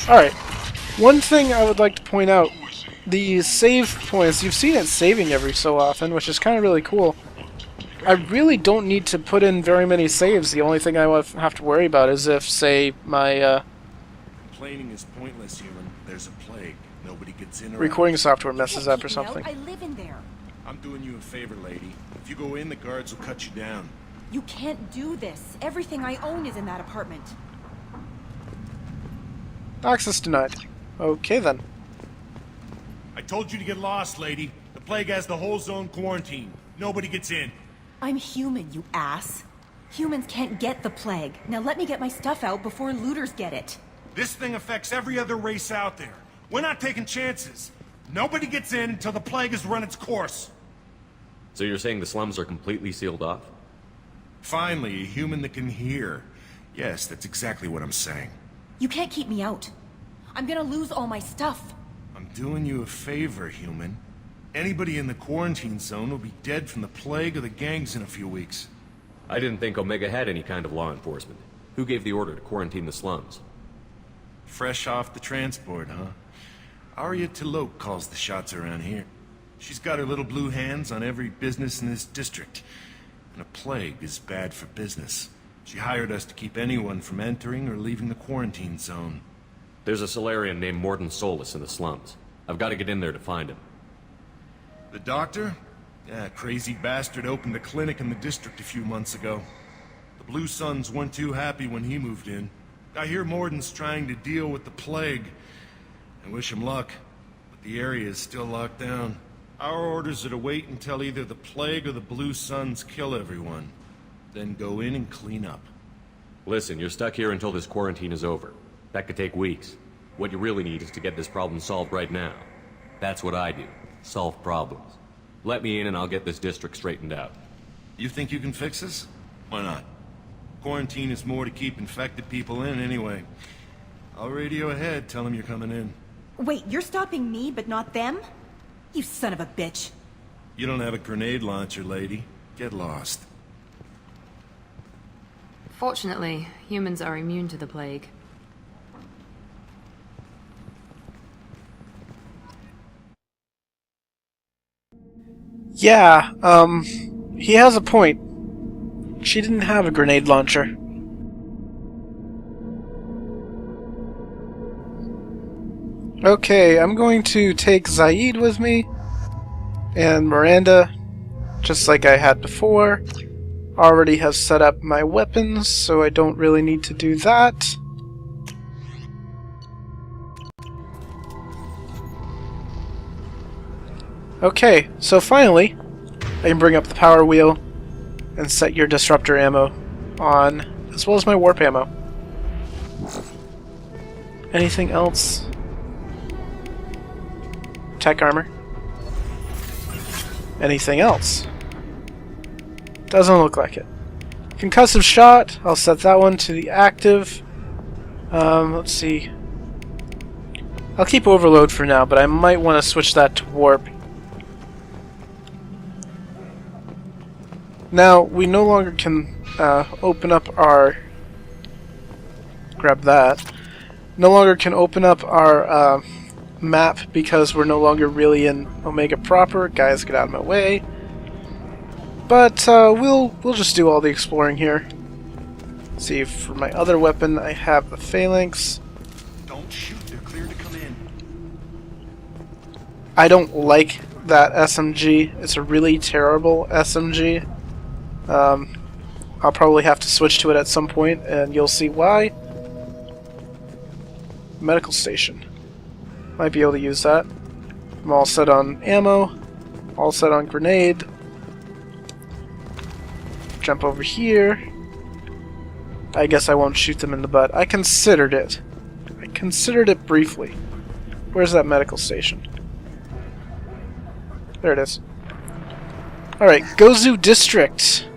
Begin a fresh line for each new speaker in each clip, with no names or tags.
Alright, one thing I would like to point out, the save points, you've seen it saving every so often, which is kind of really cool. I really don't need to put in very many saves. The only thing I have to worry about is if, say, my
Complaining is pointless, human. There's a plague. Nobody gets in or
recording
out.
software messes up or something.
I live in there.
I'm doing you a favor, lady. If you go in, the guards will cut you down.
You can't do this. Everything I own is in that apartment.
Access denied. Okay then.
I told you to get lost, lady. The plague has the whole zone quarantined. Nobody gets in.
I'm human, you ass. Humans can't get the plague. Now let me get my stuff out before looters get it.
This thing affects every other race out there. We're not taking chances. Nobody gets in until the plague has run its course.
So you're saying the slums are completely sealed off?
Finally, a human that can hear. Yes, that's exactly what I'm saying.
You can't keep me out. I'm gonna lose all my stuff.
I'm doing you a favor, human. Anybody in the quarantine zone will be dead from the plague or the gangs in a few weeks.
I didn't think Omega had any kind of law enforcement. Who gave the order to quarantine the slums?
Fresh off the transport, huh? Arya Taloke calls the shots around here. She's got her little blue hands on every business in this district. And a plague is bad for business. She hired us to keep anyone from entering or leaving the quarantine zone.
There's a salarian named Mordin Solus in the slums. I've got to get in there to find him.
The doctor? Yeah, crazy bastard opened a clinic in the district a few months ago. The Blue Suns weren't too happy when he moved in. I hear Mordin's trying to deal with the plague. I wish him luck, but the area is still locked down. Our orders are to wait until either the plague or the Blue Suns kill everyone. Then go in and clean up.
Listen, you're stuck here until this quarantine is over. That could take weeks. What you really need is to get this problem solved right now. That's what I do. Solve problems. Let me in and I'll get this district straightened out.
You think you can fix this? Why not? Quarantine is more to keep infected people in anyway. I'll radio ahead, tell them you're coming in.
Wait, you're stopping me, but not them? You son of a bitch.
You don't have a grenade launcher, lady. Get lost.
Fortunately, humans are immune to the plague.
Yeah, he has a point. She didn't have a grenade launcher. Okay, I'm going to take Zaid with me, and Miranda, just like I had before. Already have set up my weapons, so I don't really need to do that. Okay, so finally, I can bring up the power wheel and set your disruptor ammo on, as well as my warp ammo. Anything else? Tech armor. Anything else? Doesn't look like it. Concussive shot, I'll set that one to the active. Let's see. I'll keep overload for now, but I might want to switch that to warp. Now, we no longer can open up our... Grab that. No longer can open up our map because we're no longer really in Omega proper. Guys, get out of my way. But we'll just do all the exploring here. Let's see, for my other weapon, I have the phalanx.
Don't shoot, they're clear to come in.
I don't like that SMG. It's a really terrible SMG. I'll probably have to switch to it at some point, and you'll see why. Medical station. Might be able to use that. I'm all set on ammo. All set on grenade. Jump over here. I guess I won't shoot them in the butt. I considered it. I considered it briefly. Where's that medical station? There it is. Alright, Gozu District.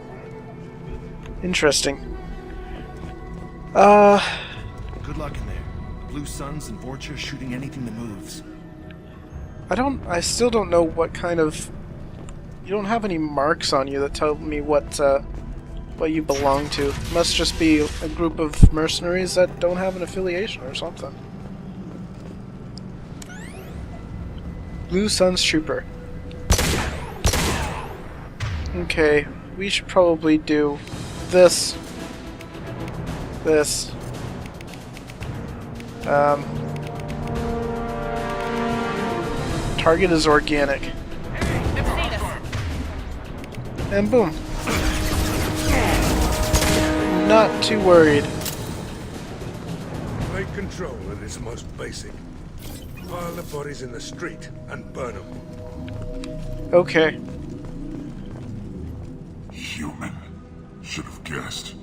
Interesting.
Good luck in there. Blue Suns and vorcha shooting anything that moves.
I still don't know what kind of... You don't have any marks on you that tell me what you belong to. It must just be a group of mercenaries that don't have an affiliation or something. Blue Sun's trooper. Okay, we should probably do this. This. Target is organic. And boom. Not too worried.
Take control at its most basic. Pile the bodies in the street and burn them.
Okay.
Human. Should have guessed.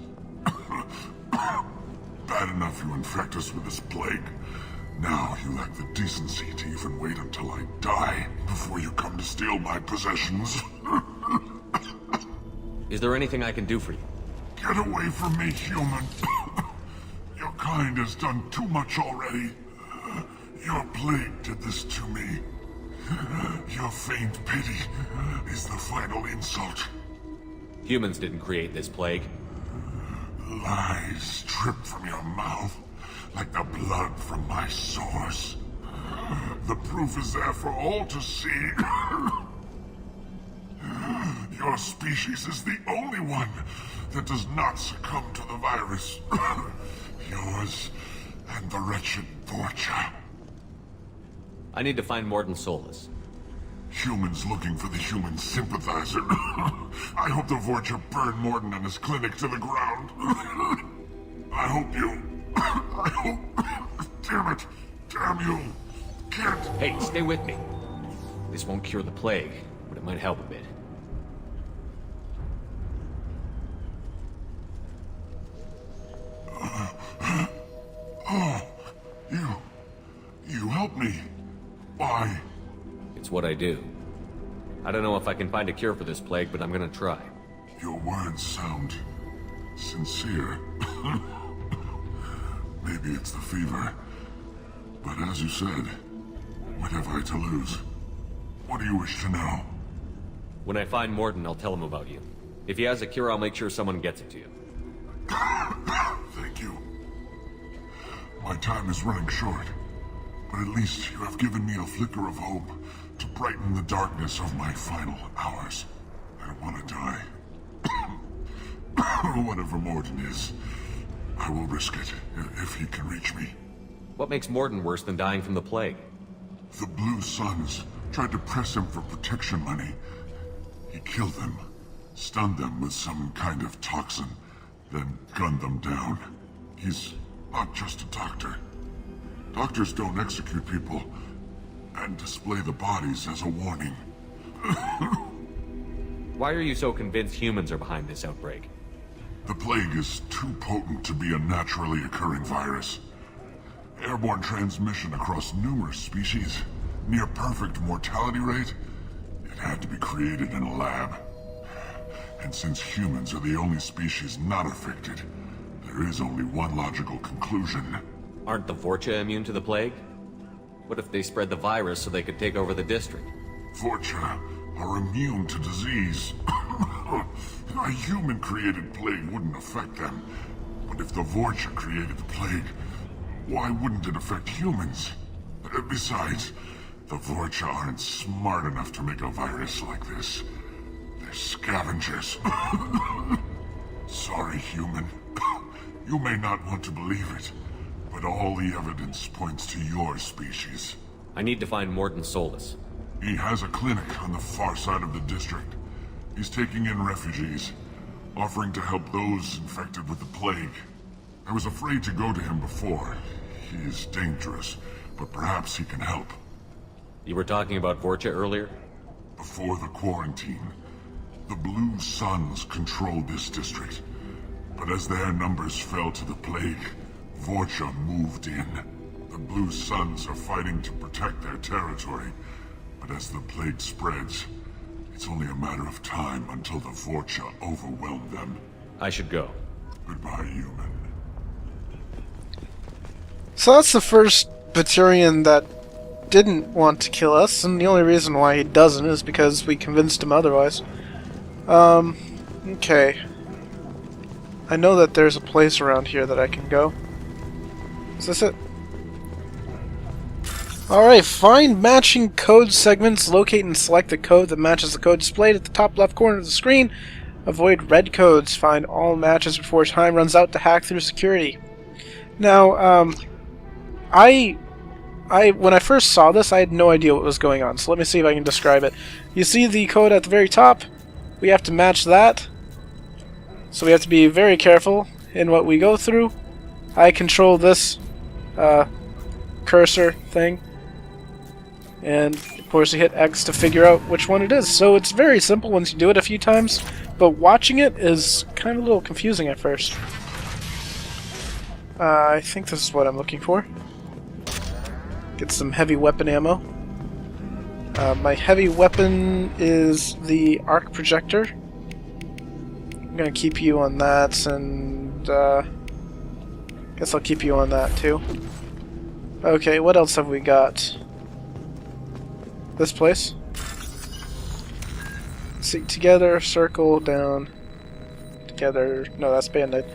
Bad enough you infect us with this plague. Now you lack the decency to even wait until I die before you come to steal my possessions.
Is there anything I can do for you?
Get away from me, human. Your kind has done too much already. Your plague did this to me. Your feigned pity is the final insult.
Humans didn't create this plague.
Lies drip from your mouth like the blood from my sores. The proof is there for all to see. Your species is the only one that does not succumb to the virus. Yours and the wretched vorcha.
I need to find Mordin Solus.
Humans looking for the human sympathizer. I hope the vorcha burn Mordin and his clinic to the ground. I hope you... I hope... Damn it. Damn you. Can't...
Hey, stay with me. This won't cure the plague, but it might help a bit.
You help me. Why?
It's what I do. I don't know if I can find a cure for this plague, but I'm gonna try.
Your words sound sincere. Maybe it's the fever. But as you said, what have I to lose? What do you wish to know?
When I find Mordin, I'll tell him about you. If he has a cure, I'll make sure someone gets it to you.
Thank you. My time is running short, but at least you have given me a flicker of hope to brighten the darkness of my final hours. I don't want to die. Whatever Mordin is, I will risk it if he can reach me.
What makes Mordin worse than dying from the plague?
The Blue Suns tried to press him for protection money. He killed them, stunned them with some kind of toxin, then gunned them down. He's not just a doctor. Doctors don't execute people and display the bodies as a warning.
Why are you so convinced humans are behind this outbreak?
The plague is too potent to be a naturally occurring virus. Airborne transmission across numerous species, near perfect mortality rate. It had to be created in a lab. And since humans are the only species not affected, there is only one logical conclusion.
Aren't the vorcha immune to the plague? What if they spread the virus so they could take over the district?
Vorcha are immune to disease. A human-created plague wouldn't affect them. But if the vorcha created the plague, why wouldn't it affect humans? Besides, the vorcha aren't smart enough to make a virus like this. They're scavengers. Sorry, human. You may not want to believe it, but all the evidence points to your species.
I need to find Mordin Solus.
He has a clinic on the far side of the district. He's taking in refugees, offering to help those infected with the plague. I was afraid to go to him before. He is dangerous, but perhaps he can help.
You were talking about vorcha earlier?
Before the quarantine, the Blue Suns controlled this district. But as their numbers fell to the plague, vorcha moved in. The Blue Suns are fighting to protect their territory. But as the plague spreads, it's only a matter of time until the vorcha overwhelm them.
I should go.
Goodbye, human.
So that's the first Baturian that didn't want to kill us, and the only reason why he doesn't is because we convinced him otherwise. Okay. I know that there's a place around here that I can go. Is this it? Alright, find matching code segments, locate and select the code that matches the code displayed at the top left corner of the screen. Avoid red codes. Find all matches before time runs out to hack through security. Now, when I first saw this, I had no idea what was going on, so let me see if I can describe it. You see the code at the very top? We have to match that. So we have to be very careful in what we go through. I control this cursor thing. And, of course, you hit X to figure out which one it is. So it's very simple once you do it a few times, but watching it is kind of a little confusing at first. I think this is what I'm looking for. Get some heavy weapon ammo. My heavy weapon is the arc projector. I'm gonna keep you on that, and guess I'll keep you on that too. Okay, what else have we got? This place. See, together, circle, down, together. No, that's Band-Aid.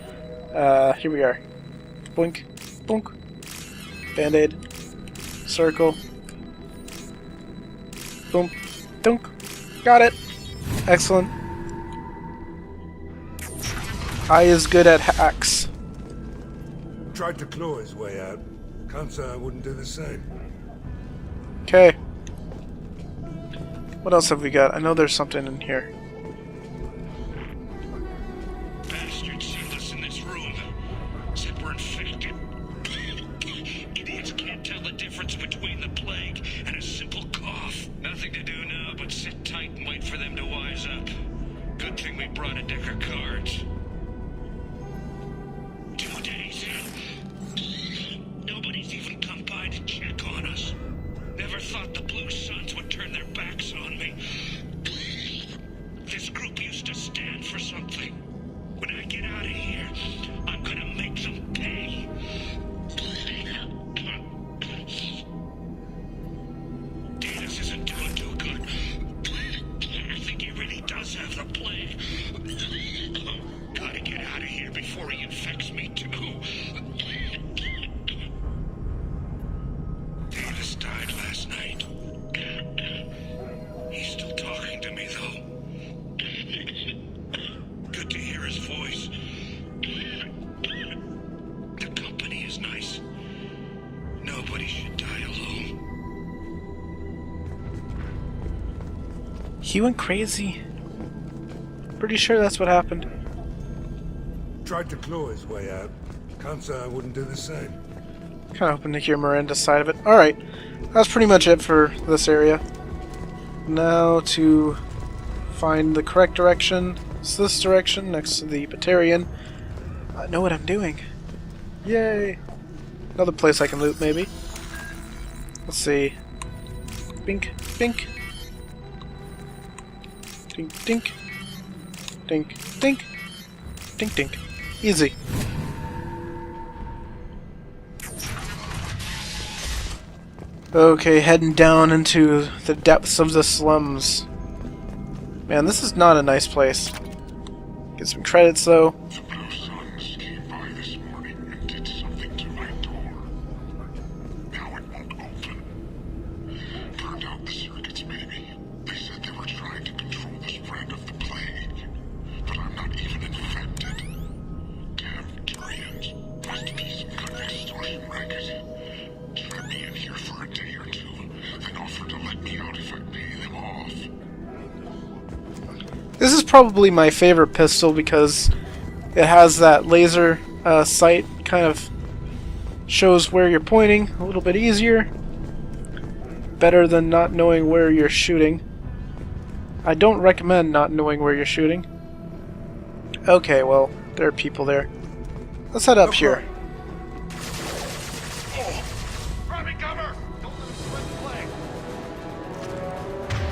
Here we are. Blink, blink. Band-Aid. Circle. Boom. Dunk. Got it. Excellent. I is good at hacks.
Tried to claw his way out. Can't say I wouldn't do the same.
Okay. What else have we got? I know there's something in here.
Bastards sent us in this room. Said we're infected. Idiots can't tell the difference between the plague and a simple cough. Nothing to do now but sit tight and wait for them to wise up. Good thing we brought a deck of cards. 2 days in. Nobody's even come by to check on us. Never thought the Blue Suns would turn their backs on me. This group used to stand for something. When I get out of here, I'm gonna make them pay. Davis isn't doing too good. I think he really does have the plague. Gotta get out of here before he infects me too. Davis died last night. He's still talking to me, though. Good to hear his voice. The company is nice. Nobody should die alone.
He went crazy. Pretty sure that's what happened.
Tried to claw his way out. Can't say I wouldn't do the same.
Kind of hoping to hear Miranda's side of it. Alright, that's pretty much it for this area. Now to find the correct direction. It's this direction, next to the Batarian. I know what I'm doing. Yay! Another place I can loot, maybe. Let's see. Bink, bink. Dink, dink. Dink, dink. Dink, dink. Easy. Okay, heading down into the depths of the slums. Man, this is not a nice place. Get some credits, though.
The Blue Suns came by this morning and did something to my door. Now it won't open. Turned out the circuits, maybe. They said they were trying to control the spread of the plague. But I'm not even infected. Damn Turians. Must be some kind of extortion racket. Trap me in here for a day or two, then offer to let me out if I pay them off.
This is probably my favorite pistol because it has that laser sight, kind of shows where you're pointing a little bit easier. Better than not knowing where you're shooting. I don't recommend not knowing where you're shooting. Okay, well, there are people there. Let's head up here.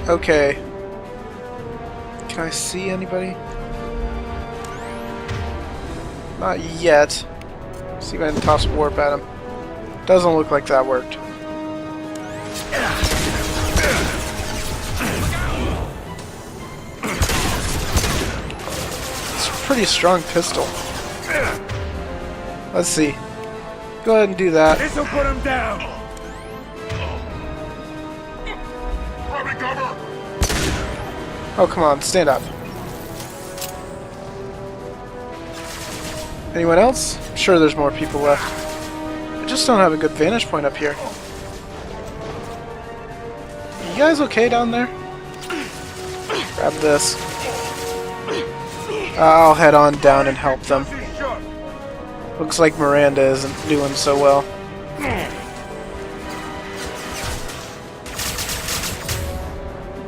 Okay. Can I see anybody? Not yet. See if I can toss warp at him. Doesn't look like that worked. It's a pretty strong pistol. Let's see. Go ahead and do that.
This'll put him down.
Oh, come on, stand up. Anyone else? I'm sure there's more people left. I just don't have a good vantage point up here. You guys okay down there? Grab this. I'll head on down and help them. Looks like Miranda isn't doing so well.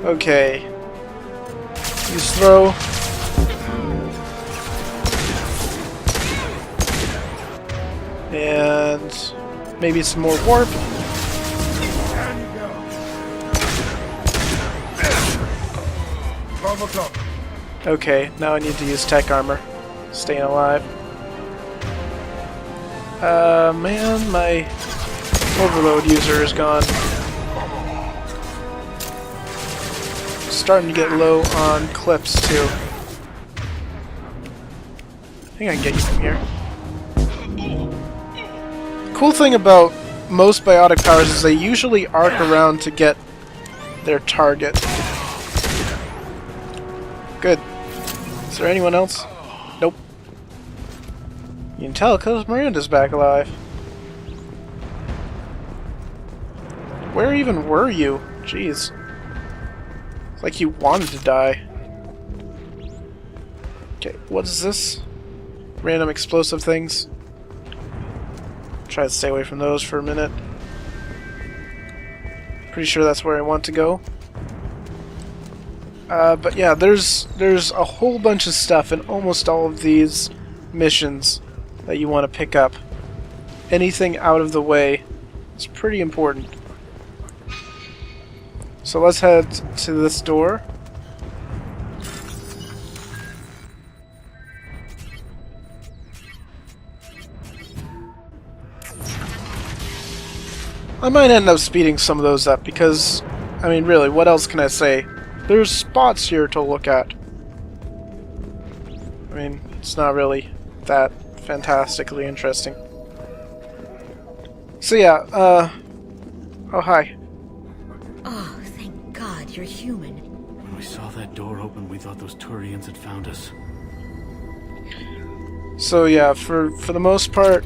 Okay. Use throw. And maybe some more warp. Okay, now I need to use tech armor. Staying alive. Man, my overload user is gone. Starting to get low on clips too. I think I can get you from here. Cool thing about most biotic powers is they usually arc around to get their target. Good. Is there anyone else? Nope. You can tell because Miranda's back alive. Where even were you? Jeez. It's like you wanted to die. Okay, what is this? Random explosive things. Try to stay away from those for a minute. Pretty sure that's where I want to go. But yeah, there's a whole bunch of stuff in almost all of these missions that you want to pick up. Anything out of the way is pretty important. So let's head to this door. I might end up speeding some of those up because, I mean, really, what else can I say? There's spots here to look at. I mean, it's not really that fantastically interesting. So yeah, oh hi.
Oh, thank God you're human.
When we saw that door open, we thought those Turians had found us.
So yeah, for the most part,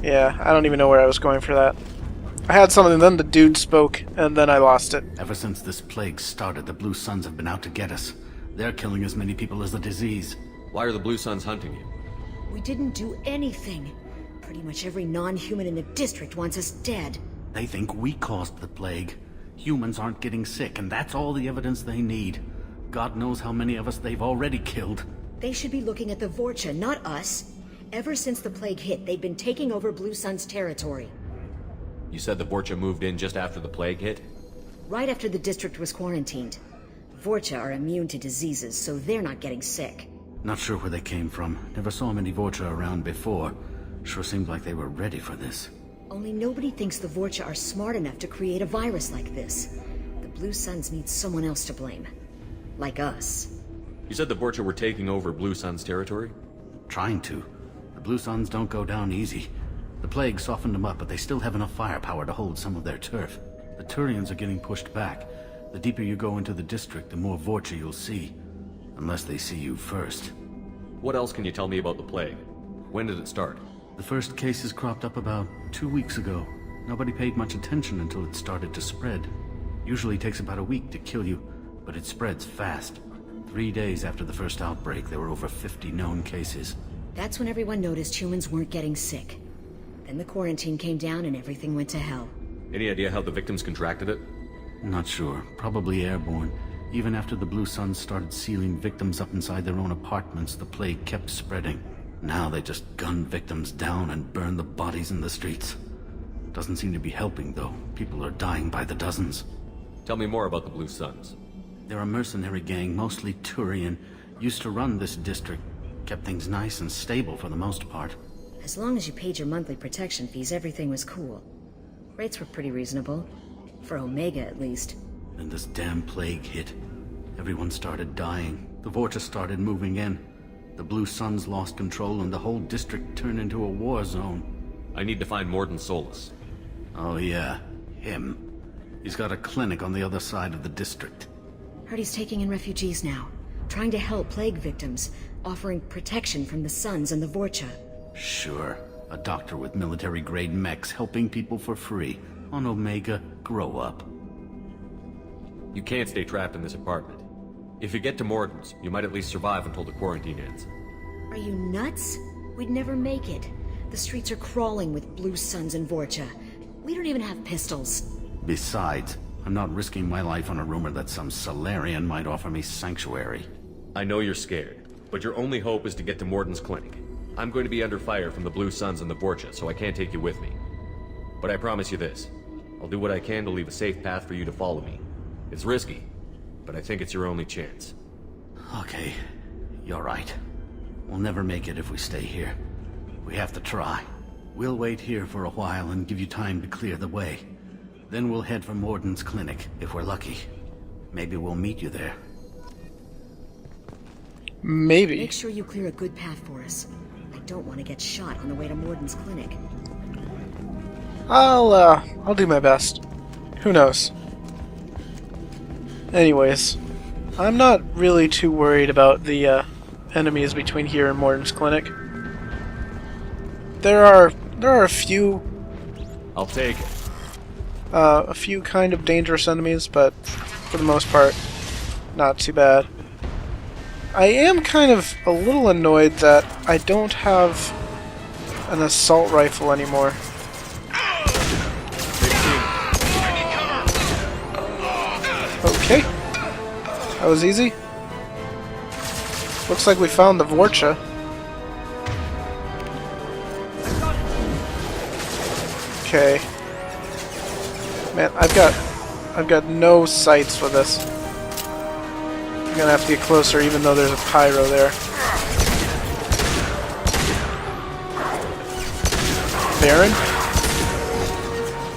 yeah, I don't even know where I was going for that. I had something, then the dude spoke, and then I lost it.
Ever since this plague started, the Blue Suns have been out to get us. They're killing as many people as the disease.
Why are the Blue Suns hunting you?
We didn't do anything. Pretty much every non-human in the district wants us dead.
They think we caused the plague. Humans aren't getting sick, and that's all the evidence they need. God knows how many of us they've already killed.
They should be looking at the vorcha, not us. Ever since the plague hit, they've been taking over Blue Sun's territory.
You said the vorcha moved in just after the plague hit?
Right after the district was quarantined. Vorcha are immune to diseases, so they're not getting sick.
Not sure where they came from. Never saw many vorcha around before. Sure seemed like they were ready for this.
Only nobody thinks the vorcha are smart enough to create a virus like this. The Blue Suns need someone else to blame. Like us.
You said the vorcha were taking over Blue Sun's territory?
Trying to. The Blue Suns don't go down easy. The plague softened them up, but they still have enough firepower to hold some of their turf. The Turians are getting pushed back. The deeper you go into the district, the more vorcha you'll see. Unless they see you first.
What else can you tell me about the plague? When did it start?
The first cases cropped up about 2 weeks ago. Nobody paid much attention until it started to spread. Usually takes about a week to kill you, but it spreads fast. 3 days after the first outbreak, there were over 50 known cases.
That's when everyone noticed humans weren't getting sick. Then the quarantine came down and everything went to hell.
Any idea how the victims contracted it?
Not sure. Probably airborne. Even after the Blue Suns started sealing victims up inside their own apartments, the plague kept spreading. Now they just gun victims down and burn the bodies in the streets. Doesn't seem to be helping, though. People are dying by the dozens.
Tell me more about the Blue Suns.
They're a mercenary gang, mostly Turian. Used to run this district. Kept things nice and stable for the most part.
As long as you paid your monthly protection fees, everything was cool. Rates were pretty reasonable. For Omega, at least.
Then this damn plague hit. Everyone started dying. The vorcha started moving in. The Blue Suns lost control and the whole district turned into a war zone.
I need to find Mordin Solus.
Oh yeah, him. He's got a clinic on the other side of the district.
Heard he's taking in refugees now, trying to help plague victims, offering protection from the Suns and the Vorcha.
Sure. A doctor with military-grade mechs helping people for free. On Omega, grow up.
You can't stay trapped in this apartment. If you get to Mordin's, you might at least survive until the quarantine ends.
Are you nuts? We'd never make it. The streets are crawling with Blue Suns and Vorcha. We don't even have pistols.
Besides, I'm not risking my life on a rumor that some salarian might offer me sanctuary.
I know you're scared, but your only hope is to get to Mordin's clinic. I'm going to be under fire from the Blue Suns and the Vorcha, so I can't take you with me. But I promise you this. I'll do what I can to leave a safe path for you to follow me. It's risky, but I think it's your only chance.
Okay, you're right. We'll never make it if we stay here. We have to try. We'll wait here for a while and give you time to clear the way. Then we'll head for Mordin's clinic, if we're lucky. Maybe we'll meet you there.
Maybe.
Make sure you clear a good path for us. I don't want to get shot on the way to Mordin's clinic.
I'll do my best. Who knows? Anyways, I'm not really too worried about the enemies between here and Mordin's clinic. There are a few.
I'll take it.
A few kind of dangerous enemies, but for the most part, not too bad. I am kind of a little annoyed that I don't have an assault rifle anymore. Okay. That was easy. Looks like we found the Vorcha. Okay. Man, I've got no sights for this. I'm gonna have to get closer even though there's a pyro there. Baron?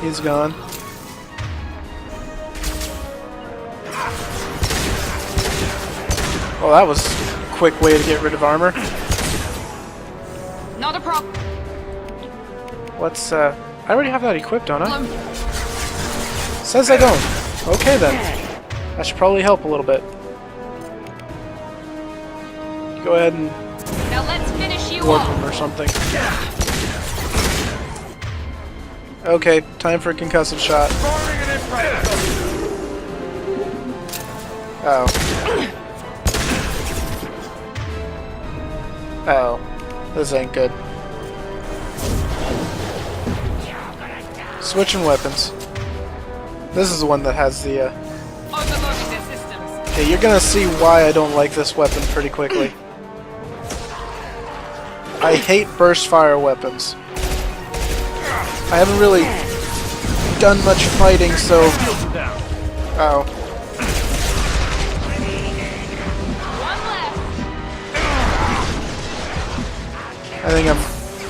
He's gone. Well, that was a quick way to get rid of armor.
Not a problem.
What's, I already have that equipped, don't I? Says I don't. Okay then. That should probably help a little bit. Go ahead and
Now let's finish you
warp
off.
him or something. Okay, time for a concussive shot. Oh. Oh. This ain't good. Switching weapons. This is the one that has the,
Overloading their systems.
Okay, you're gonna see why I don't like this weapon pretty quickly. I hate burst fire weapons. I haven't really done much fighting, so... Oh. I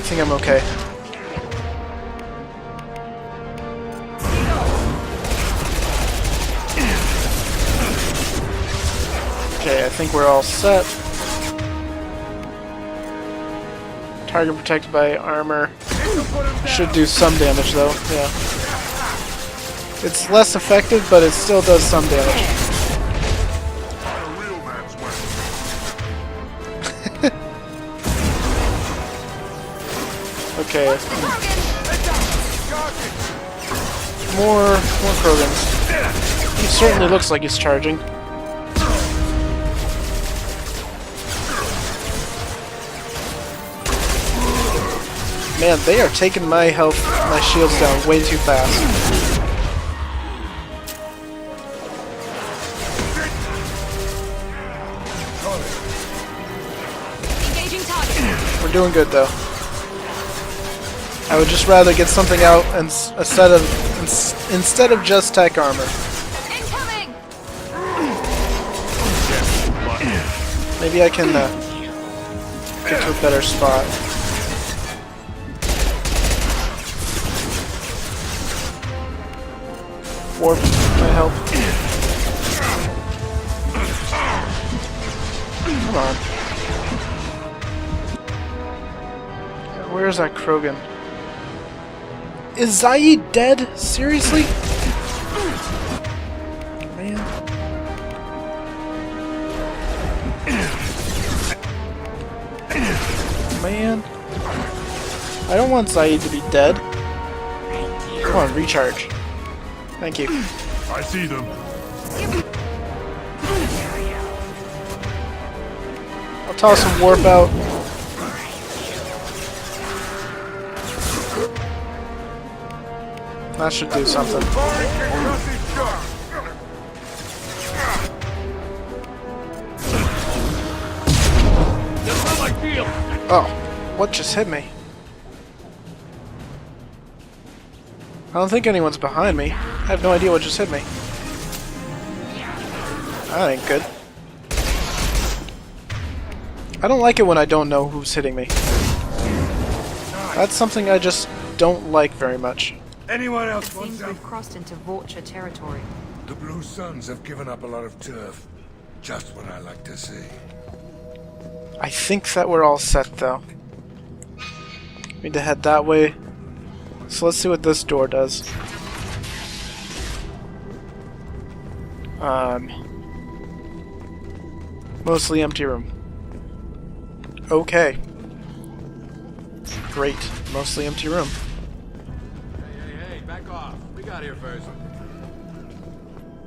think I'm okay. Okay, I think we're all set. Target protected by armor. Should do some damage though, yeah. It's less effective, but it still does some damage. Okay. More Krogans. He certainly looks like he's charging. Man, they are taking my health, my shields down way too fast.
Engaging target.
We're doing good though. I would just rather get something out and instead of just tech armor.
Incoming.
Maybe I can get to a better spot. Warp might help. Come on. Where's that Krogan? Is Zaid dead? Seriously? man. I don't want Zaid to be dead. Come on, recharge. Thank you.
I see them.
I'll toss some warp out. That should do something. Oh, what just hit me? I don't think anyone's behind me. I have no idea what just hit me. That ain't good. I don't like it when I don't know who's hitting me. That's something I just don't like very much.
Anyone else
Seems
wants
we've
out?
crossed into vorcha territory.
The Blue Suns have given up a lot of turf. Just what I like to see.
I think that we're all set, though. Need to head that way. So let's see what this door does. Mostly empty room. Okay. Great. Mostly empty room.
Hey, back off. We got here first.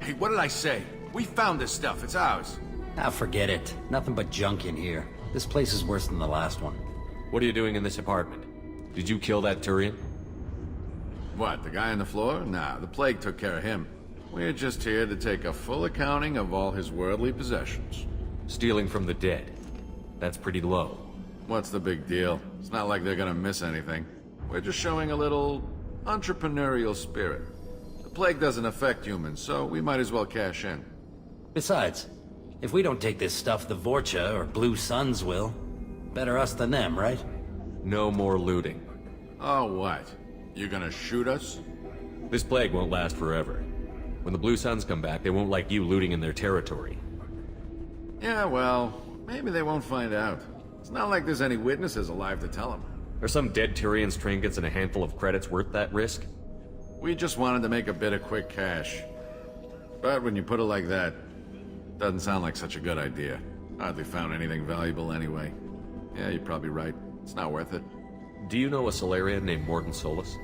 Hey, what did I say? We found this stuff. It's ours.
Ah, forget it. Nothing but junk in here. This place is worse than the last one.
What are you doing in this apartment? Did you kill that Turian?
What, the guy on the floor? Nah, the plague took care of him. We're just here to take a full accounting of all his worldly possessions.
Stealing from the dead. That's pretty low.
What's the big deal? It's not like they're gonna miss anything. We're just showing a little entrepreneurial spirit. The plague doesn't affect humans, so we might as well cash in.
Besides, if we don't take this stuff, the Vorcha or Blue Suns will. Better us than them, right?
No more looting.
Oh, what? You gonna shoot us?
This plague won't last forever. When the Blue Suns come back, they won't like you looting in their territory.
Yeah, well, maybe they won't find out. It's not like there's any witnesses alive to tell them.
Are some dead Turian's trinkets and a handful of credits worth that risk?
We just wanted to make a bit of quick cash. But when you put it like that, doesn't sound like such a good idea. Hardly found anything valuable anyway. Yeah, you're probably right. It's not worth it.
Do you know a salarian named Mordin Solus?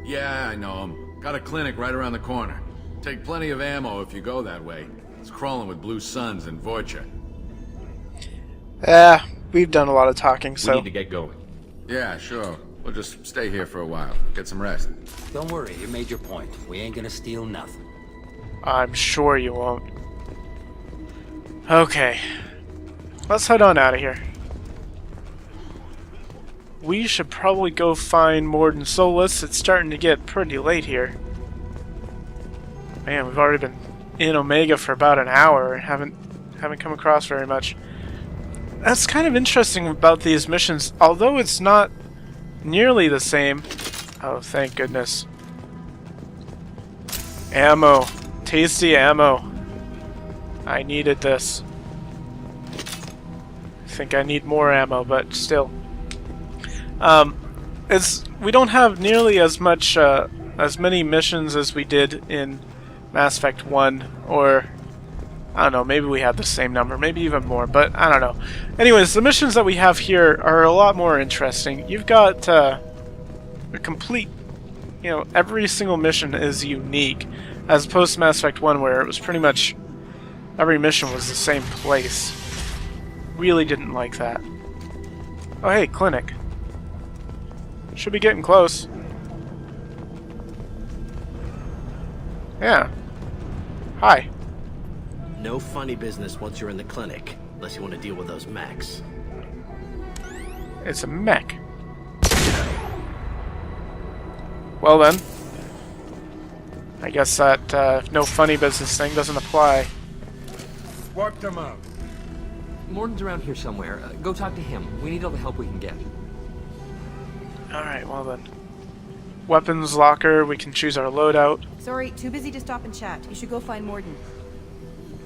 Yeah, I know him. Got a clinic right around the corner. Take plenty of ammo if you go that way. It's crawling with Blue Suns and vorcha.
We've done a lot of talking, so...
We need to get going.
Yeah, sure. We'll just stay here for a while. Get some rest.
Don't worry, you made your point. We ain't gonna steal nothing.
I'm sure you won't. Okay. Let's head on out of here. We should probably go find Mordin Solus. It's starting to get pretty late here. Man, we've already been in Omega for about an hour and haven't come across very much. That's kind of interesting about these missions. Although it's not nearly the same. Oh, thank goodness. Ammo. Tasty ammo. I needed this. I think I need more ammo, but still. We don't have nearly as much, as many missions as we did in Mass Effect 1, or I don't know, maybe we have the same number, maybe even more, but I don't know. Anyways, the missions that we have here are a lot more interesting. You've got a complete, every single mission is unique, as opposed to Mass Effect 1 where it was pretty much every mission was the same place. Really didn't like that. Oh hey, clinic. Should be getting close. Yeah. Hi.
No funny business once you're in the clinic, unless you want to deal with those mechs.
It's a mech. Well then. I guess that no funny business thing doesn't apply.
Wipe them out.
Mordin's around here somewhere. Go talk to him. We need all the help we can get.
Alright, well then. Weapons locker, we can choose our loadout.
Sorry, too busy to stop and chat. You should go find Mordin.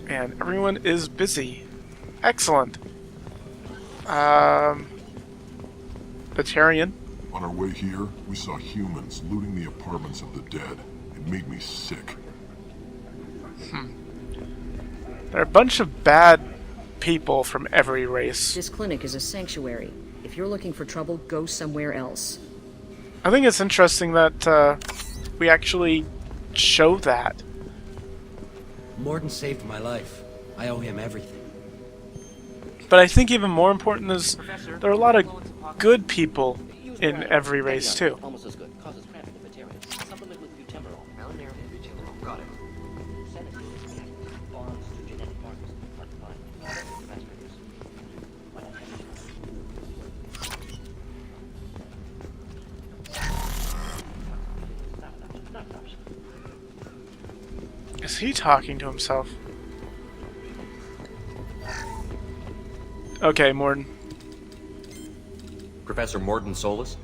And everyone is busy. Excellent. Batarian.
On our way here, we saw humans looting the apartments of the dead. It made me sick.
There are a bunch of bad people from every race.
This clinic is a sanctuary. If you're looking for trouble, go somewhere else.
I think it's interesting that we actually show that.
Mordin saved my life. I owe him everything.
But I think even more important is there are a lot of good people in every race too.
Almost as good. Causes cramping in materials. Supplement with butemurol. Salarian and butemurol. Got it. Bonds to genetic markers.
Is he talking to himself? Okay, Mordin.
Professor Mordin Solus?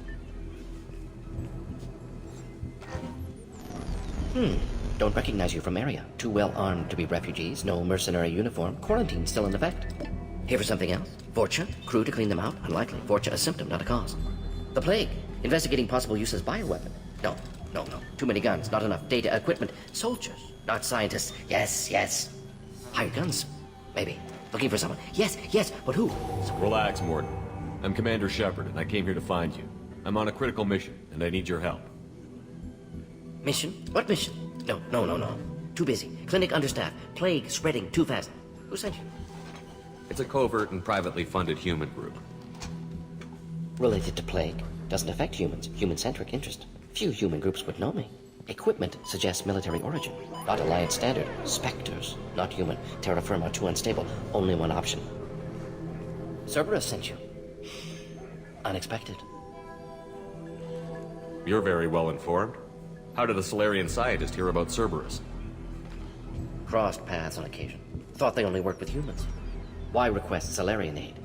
Don't recognize you from area. Too well armed to be refugees, no mercenary uniform, quarantine still in effect. Here for something else? Vorcha? Crew to clean them out? Unlikely. Vorcha a symptom, not a cause. The plague? Investigating possible use as bioweapon? No. Too many guns, not enough data, equipment. Soldiers, not scientists. Yes. Hired guns? Maybe. Looking for someone. Yes, but who?
Relax, Mordin. I'm Commander Shepard, and I came here to find you. I'm on a critical mission, and I need your help.
Mission? What mission? No. Too busy. Clinic understaffed. Plague spreading too fast. Who sent you?
It's a covert and privately funded human group.
Related to plague. Doesn't affect humans. Human-centric interest. Few human groups would know me. Equipment suggests military origin. Not Alliance standard. Spectres. Not human. Terra firma too unstable. Only one option. Cerberus sent you. Unexpected.
You're very well informed. How did a Salarian scientist hear about Cerberus?
Crossed paths on occasion. Thought they only worked with humans. Why request Salarian aid?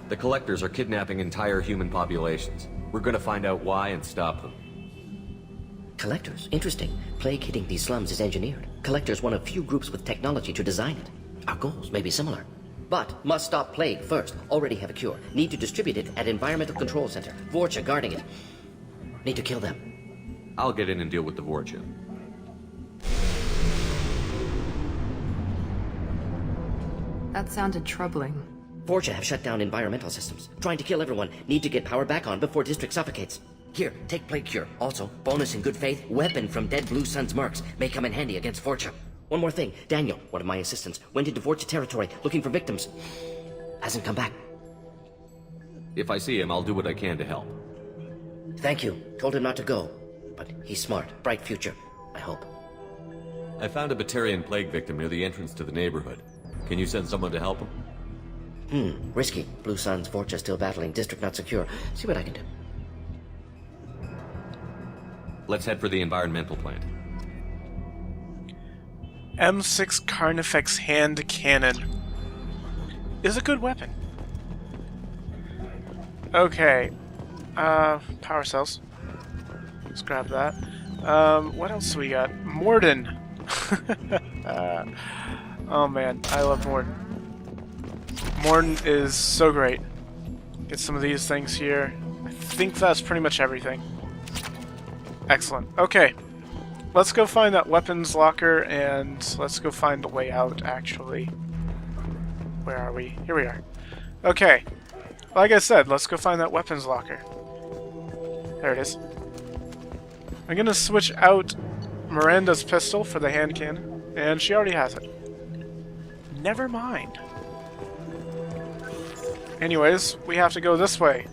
The Collectors are kidnapping entire human populations. We're gonna find out why and stop them.
Collectors? Interesting. Plague hitting these slums is engineered. Collectors one of few groups with technology to design it. Our goals may be similar. But must stop plague first. Already have a cure. Need to distribute it at Environmental Control Center. Vorcha guarding it. Need to kill them.
I'll get in and deal with the vorcha.
That sounded troubling.
Vorcha have shut down environmental systems. Trying to kill everyone. Need to get power back on before district suffocates. Here, take plague cure. Also, bonus in good faith, weapon from dead Blue Sun's mercs. May come in handy against Vorcha. One more thing. Daniel, one of my assistants, went into Vorcha territory looking for victims. Hasn't come back.
If I see him, I'll do what I can to help.
Thank you. Told him not to go. But he's smart. Bright future. I hope.
I found a Batarian plague victim near the entrance to the neighborhood. Can you send someone to help him?
Risky. Blue Sun's Vorcha still battling. District not secure. See what I can do.
Let's head for the environmental plant.
M6 Carnifex hand cannon is a good weapon. Okay. Power cells. Let's grab that. What else do we got? Mordin. Oh man, I love Mordin. Mordin is so great. Get some of these things here. I think that's pretty much everything. Excellent. Okay. Let's go find that weapons locker and let's go find the way out, actually. Where are we? Here we are. Okay. Like I said, let's go find that weapons locker. There it is. I'm gonna switch out Miranda's pistol for the hand cannon, and she already has it. Never mind. Anyways, we have to go this way.